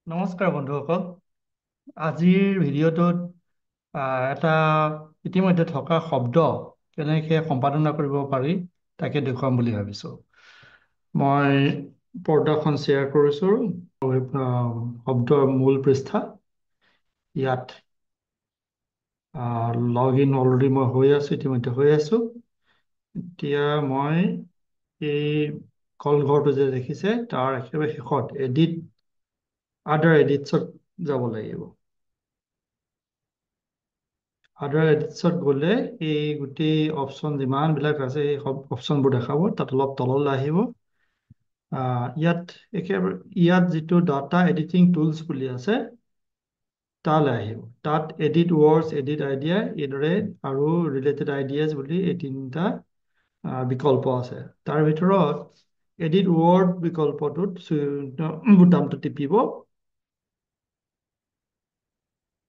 নমস্কাৰ বন্ধুসকল। আজিৰ ভিডিঅ'টোত এটা ইতিমধ্যে থকা শব্দ কেনেকৈ সম্পাদনা কৰিব পাৰি তাকে দেখুৱাম বুলি ভাবিছোঁ। মই পৰ্দাখন শ্বেয়াৰ কৰিছোঁ। শব্দৰ মূল পৃষ্ঠা ইয়াত লগ ইন অলৰেডি মই ইতিমধ্যে হৈ আছোঁ। এতিয়া মই এই কলঘৰটো যে দেখিছে তাৰ একেবাৰে শেষত আদাৰ এডিটছত যাব লাগিব। আদাৰ এডিটছত গ'লে এই গোটেই অপশ্যন যিমানবিলাক আছে এই অপশ্যনবোৰ দেখাব। তাত অলপ তললৈ আহিব। ইয়াত যিটো ডাটা এডিটিং টুলছ বুলি আছে তালৈ আহিব। তাত এডিট ৱৰ্ডছ, এডিট আইডিয়া এইদৰে আৰু ৰিলেটেড আইডিয়াজ বুলি এই তিনিটা বিকল্প আছে। তাৰ ভিতৰত এডিট ৱৰ্ড বিকল্পটোত বুটামটো টিপিব।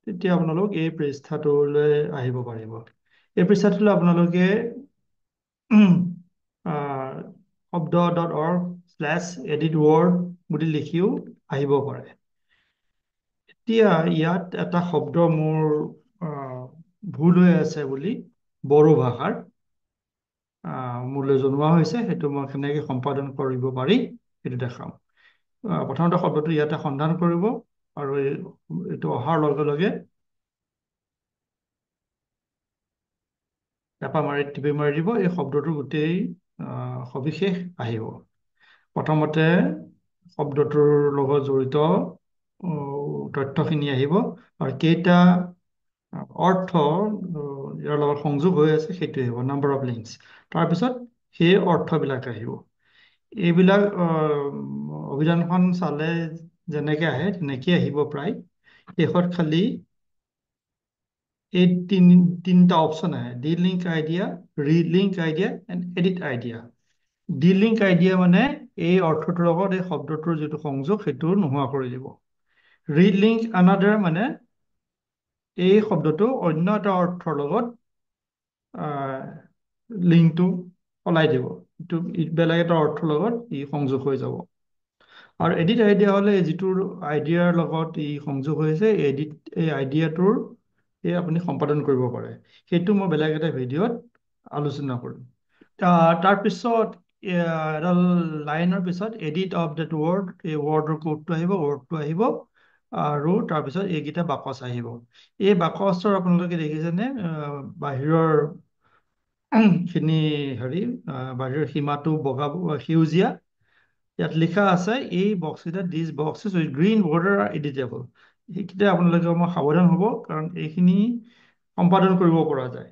তেতিয়া আপোনালোক এই পৃষ্ঠাটোলৈ আহিব পাৰিব। এই পৃষ্ঠাটোলৈ আপোনালোকে শব্দ.org/editword বুলি লিখিও আহিব পাৰে। এতিয়া ইয়াত এটা শব্দ মোৰ ভুল হৈ আছে বুলি বড়ো ভাষাৰ মোলৈ জনোৱা হৈছে। সেইটো মই কেনেকৈ সম্পাদন কৰিব পাৰি সেইটো দেখাম। প্ৰথমতে শব্দটো ইয়াতে সন্ধান কৰিব আৰু এইটো অহাৰ লগে লগে টিপি মাৰি দিব। এই শব্দটোৰ গোটেই সবিশেষ আহিব। প্ৰথমতে শব্দটোৰ লগত জড়িত তথ্যখিনি আহিব আৰু কেইটা অৰ্থ ইয়াৰ লগত সংযোগ হৈ আছে সেইটো আহিব, নাম্বাৰ অফ লিংকছ। তাৰপিছত সেই অৰ্থবিলাক আহিব। এইবিলাক অভিধানখন চালে যেনেকৈ আহে তেনেকৈ আহিব প্ৰায়। শেষত খালি এই তিনিটা অপশ্যন আহে: delink idea, relink idea and edit idea. Delink idea মানে এই অৰ্থটোৰ লগত এই শব্দটোৰ যিটো সংযোগ সেইটো নোহোৱা কৰি দিব। ৰিলিংক আনাডাৰ মানে এই শব্দটো অন্য এটা অৰ্থৰ লগত লিংকটো সলাই দিব। এইটো বেলেগ এটা অৰ্থৰ লগত ই সংযোগ হৈ যাব। আৰু এডিট আইডিয়া হ'লে যিটো আইডিয়াৰ লগত ই সংযোগ হৈছে এই আইডিয়াটোৰ আপুনি সম্পাদন কৰিব পাৰে। সেইটো মই বেলেগ এটা ভিডিঅ'ত আলোচনা কৰিম। তাৰপিছত এডাল লাইনৰ পিছত এডিট অফ ডেট ৱৰ্ড, এই ৱৰ্ডৰ কোডটো আহিব আৰু তাৰপিছত এইকেইটা বাকচ আহিব। এই বাকচৰ আপোনালোকে দেখিছেনে বাহিৰৰ বাহিৰৰ সীমাটো সেউজীয়া। ইয়াত লিখা আছে এই বক্সকেইটা this boxes with green border are editable. সেইকেইটা আপোনালোকে সাৱধান হ'ব, কাৰণ এইখিনি সম্পাদন কৰিব পৰা যায়।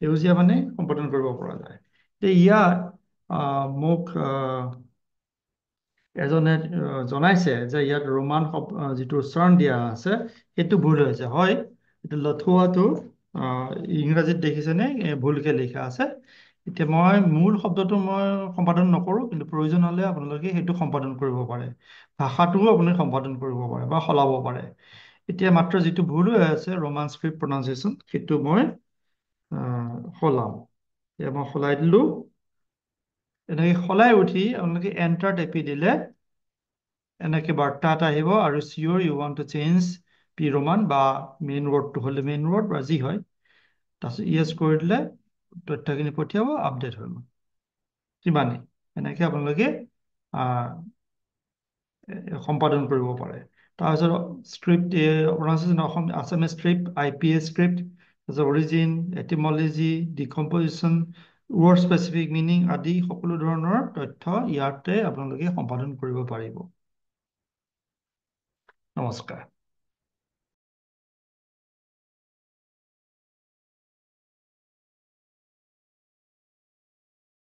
সেউজীয়া মানে সম্পাদন কৰিব পৰা যায়। ইয়াত মোক এজনে জনাইছে যে ইয়াত ৰোমান যিটো উচ্চাৰণ দিয়া আছে সেইটো ভুল হৈছে। হয়, এইটো লথুৱাটো ইংৰাজীত দেখিছেনে ভুলকে লিখা আছে। এতিয়া মই মূল শব্দটো মই সম্পাদন নকৰোঁ, কিন্তু প্ৰয়োজন হ'লে আপোনালোকে সেইটো সম্পাদন কৰিব পাৰে। ভাষাটোও আপুনি সম্পাদন কৰিব পাৰে বা সলাব পাৰে। এতিয়া মাত্ৰ যিটো ভুল হৈ আছে ৰোমান স্ক্ৰিপ্ট প্ৰনাউন্সিয়েশ্যন, সেইটো মই সলাম। এতিয়া মই সলাই দিলোঁ। এনেকৈ সলাই উঠি আপোনালোকে এণ্টাৰ টিপি দিলে এনেকৈ বাৰ্তা এটা আহিব, আৰু sure you want to change P Roman বা মেইন ৱৰ্ডটো হ'লে মেইন ৱৰ্ড বা যি হয়। তাৰপিছত ইয়েছ কৰি দিলে তথ্যখিনি পঠিয়াব, আপডেট হৈ গ'ল। সিমানেই। এনেকৈ আপোনালোকে সম্পাদন কৰিব পাৰে। তাৰপিছত script pronunciation Assamese script, IPA script, তাৰপিছত origin, etymology, decomposition, word specific meaning আদি সকলো ধৰণৰ তথ্য ইয়াতে আপোনালোকে সম্পাদন কৰিব পাৰিব। নমস্কাৰ।